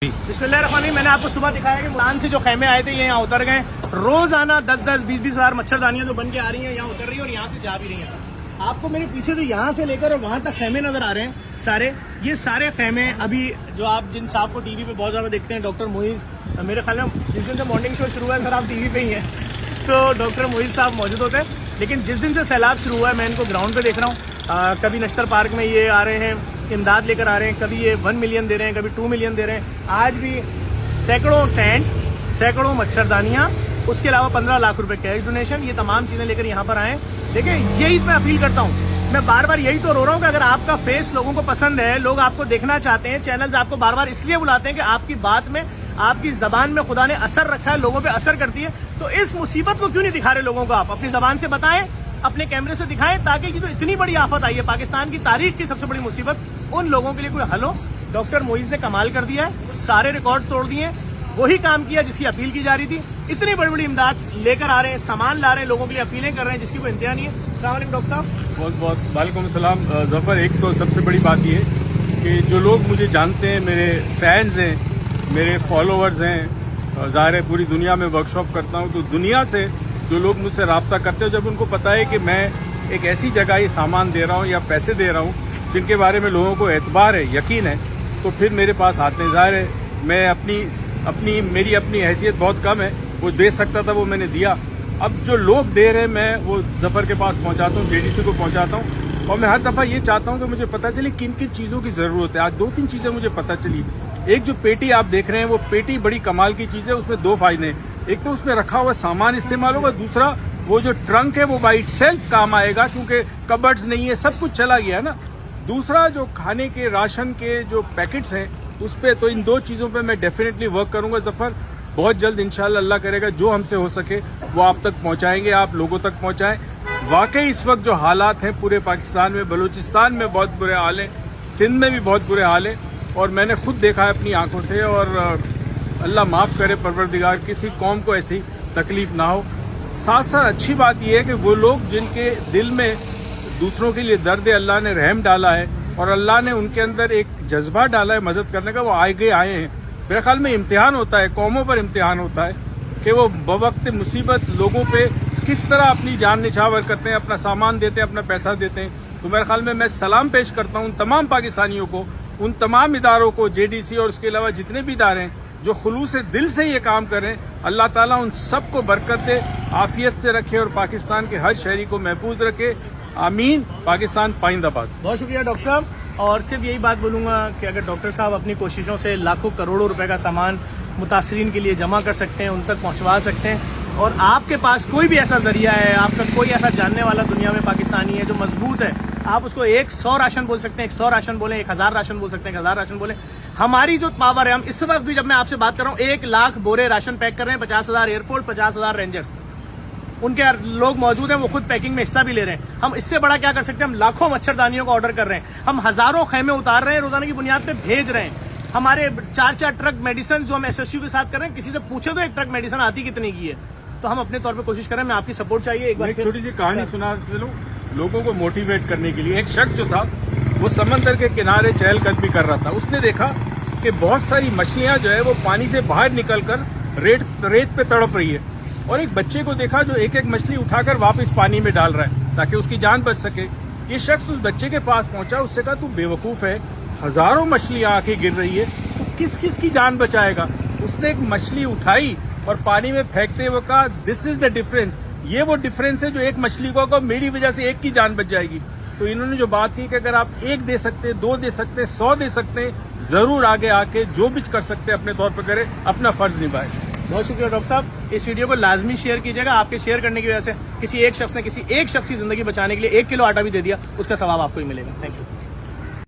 बिस्मिल्लाहिर्रहमानिर्रहीम। मैंने आपको सुबह दिखाया कि मुल्तान से जो खैमे आए थे ये यहाँ उतर गए। रोजाना 10-10, 20-20 हज़ार मच्छरदानियां जो बन के आ रही हैं यहाँ उतर रही है और यहाँ से जा भी रही हैं। आपको मेरे पीछे जो यहाँ से लेकर और वहाँ तक खैमे नजर आ रहे हैं सारे, ये सारे खैमे अभी जो आप जिन साहब को टीवी पे बहुत ज्यादा देखते हैं, डॉक्टर मोइज, मेरे ख्याल में जिस दिन से मॉर्निंग शो शुरू हुआ है सर आप टीवी पे ही हैं, तो डॉक्टर मोइज साहब मौजूद होते हैं। लेकिन जिस दिन से सैलाब शुरू हुआ है मैं इनको ग्राउंड पे देख रहा हूँ। कभी नश्तर पार्क में ये आ रहे हैं, इमदाद लेकर आ रहे हैं, कभी ये 1 मिलियन दे रहे हैं, कभी 2 मिलियन दे रहे हैं। आज भी सैकड़ों टेंट, सैकड़ों मच्छरदानियां, उसके अलावा 15 लाख रुपए कैश डोनेशन, ये तमाम चीजें लेकर यहाँ पर आए। देखिए यही मैं अपील करता हूँ, मैं बार बार यही तो रो रहा हूँ कि अगर आपका फेस लोगों को पसंद है, लोग आपको देखना चाहते हैं, चैनल्स आपको बार बार इसलिए बुलाते हैं कि आपकी बात में, आपकी जबान में खुदा ने असर रखा है, लोगों पे असर करती है, तो इस मुसीबत को क्यों नहीं दिखा रहे लोगों को? आप अपनी जबान से बताएं, अपने कैमरे से दिखाएं, ताकि ये तो इतनी बड़ी आफत आई है, पाकिस्तान की तारीख की सबसे बड़ी मुसीबत, उन लोगों के लिए कोई हल हो। डॉक्टर मोइज ने कमाल कर दिया है, सारे रिकॉर्ड तोड़ दिए, वही काम किया जिसकी अपील की जा रही थी। इतनी बड़ी बड़ी इमदाद लेकर आ रहे हैं, सामान ला रहे हैं, लोगों के लिए अपीलें कर रहे हैं जिसकी कोई इंतहा नहीं है। अस्सलाम वालेकुम डॉक्टर साहब। बहुत बहुत वालेकुम सलाम। जफर, एक तो सबसे बड़ी बात ये कि जो लोग मुझे जानते हैं, मेरे फैंस हैं, मेरे फॉलोअर्स हैं, ज़ाहिर है पूरी दुनिया में वर्कशॉप करता हूँ, तो दुनिया से जो लोग मुझसे रब्ता करते हैं, जब उनको पता है कि मैं एक ऐसी जगह ये सामान दे रहा हूँ या पैसे दे रहा हूँ जिनके बारे में लोगों को एतबार है, यकीन है, तो फिर मेरे पास आते हैं। ज़ाहिर है मैं मेरी अपनी हैसियत बहुत कम है, वो दे सकता था वो मैंने दिया। अब जो लोग दे रहे हैं मैं वो जफर के पास पहुंचाता हूँ, जेडीसी को पहुंचाता हूँ, और मैं हर दफा ये चाहता हूँ कि मुझे पता चले किन किन चीजों की जरूरत है। आज 2-3 चीजें मुझे पता चली। एक जो पेटी आप देख रहे हैं वो पेटी बड़ी कमाल की चीज है, उसमें 2 फायदे हैं। एक तो उसमें रखा हुआ सामान इस्तेमाल होगा, दूसरा वो जो ट्रंक है वो बाई इटसेल्फ काम आएगा, क्योंकि कबर्ड्स नहीं है, सब कुछ चला गया है ना। दूसरा जो खाने के राशन के जो पैकेट्स हैं उस पे, तो इन 2 चीजों पे मैं डेफिनेटली वर्क करूंगा जफर। बहुत जल्द इंशाल्लाह अल्लाह करेगा जो हमसे हो सके वो आप तक पहुंचाएंगे, आप लोगों तक पहुंचाएं। वाकई इस वक्त जो हालात हैं पूरे पाकिस्तान में, बलूचिस्तान में बहुत बुरे हाल है, सिंध में भी बहुत बुरे हाल है, और मैंने खुद देखा है अपनी आंखों से। और अल्लाह माफ करे, परवरदिगार किसी कौम को ऐसी तकलीफ ना हो। साथ साथ अच्छी बात यह है कि वो लोग जिनके दिल में दूसरों के लिए दर्द है, अल्लाह ने रहम डाला है और अल्लाह ने उनके अंदर एक जज्बा डाला है मदद करने का, वो आगे आए हैं। मेरे ख्याल में इम्तिहान होता है, कौमों पर इम्तिहान होता है कि वो बवक्त मुसीबत लोगों पे किस तरह अपनी जान निछावर करते हैं, अपना सामान देते हैं, अपना पैसा देते हैं। तो मेरे ख्याल में मैं सलाम पेश करता हूँ उन तमाम पाकिस्तानियों को, उन तमाम इदारों को, जेडीसी और उसके अलावा जितने भी इदारे हैं जो खुलूस दिल से ये काम कर रहे हैं। अल्लाह ताला उन सबको बरकत दे, आफियत से रखे और पाकिस्तान के हर शहरी को महफूज रखे। आमीन। पाकिस्तान पाइंदाबाद। बहुत शुक्रिया डॉक्टर साहब। और सिर्फ यही बात बोलूंगा कि अगर डॉक्टर साहब अपनी कोशिशों से लाखों करोड़ों रुपए का सामान मुतासरीन के लिए जमा कर सकते हैं, उन तक पहुंचवा सकते हैं, और आपके पास कोई भी ऐसा जरिया है, आपका कोई ऐसा जानने वाला दुनिया में पाकिस्तानी है जो मजबूत है, आप उसको 100 राशन बोल सकते हैं, 100 राशन बोले, 1000 राशन बोल सकते हैं, 1000 राशन बोले। हमारी जो पावर है, हम इस वक्त भी जब मैं आपसे बात कर रहा हूँ 1 लाख बोरे राशन पैक कर रहे हैं, 50,000 एयरफोर्स, 50,000 रेंजर्स, उनके लोग मौजूद हैं, वो खुद पैकिंग में हिस्सा भी ले रहे हैं। हम इससे बड़ा क्या कर सकते हैं? हम लाखों मच्छरदानियों का ऑर्डर कर रहे हैं, हम हजारों खैमे उतार रहे हैं, रोजाना की बुनियाद पे भेज रहे हैं। हमारे 4-4 ट्रक मेडिसिन जो हम एसएसयू के साथ कर रहे हैं, किसी से पूछे तो एक ट्रक मेडिसिन आती कितने की है। तो हम अपने तौर पे कोशिश कर रहे हैं, मैं आपकी सपोर्ट चाहिए। एक छोटी सी कहानी सुना चलूं लोगों को मोटिवेट करने के लिए। एक शख्स जो था वो समंदर के किनारे चहलकदमी कर रहा था, उसने देखा कि बहुत सारी मछलियां जो है वो पानी से बाहर निकलकर रेत पे तड़प रही है, और एक बच्चे को देखा जो एक एक मछली उठाकर वापस पानी में डाल रहा है ताकि उसकी जान बच सके। ये शख्स उस बच्चे के पास पहुंचा, उससे कहा तू बेवकूफ है, हजारों मछलियां आके गिर रही है, तो किस किस की जान बचाएगा? उसने एक मछली उठाई और पानी में फेंकते हुए कहा, दिस इज द डिफरेंस, ये वो डिफरेंस है जो एक मछली को मेरी वजह से एक की जान बच जाएगी। तो इन्होंने जो बात की कि अगर आप 1 दे सकते, 2 दे सकते, 100 दे सकते, जरूर आगे आके जो भी कर सकते अपने तौर पर करें, अपना फर्ज निभाए। बहुत शुक्रिया डॉक्टर साहब। इस वीडियो को लाजमी शेयर कीजिएगा। आपके शेयर करने की वजह से किसी एक शख्स ने किसी एक शख्स की जिंदगी बचाने के लिए 1 किलो आटा भी दे दिया, उसका सवाब आपको ही मिलेगा। Thank you.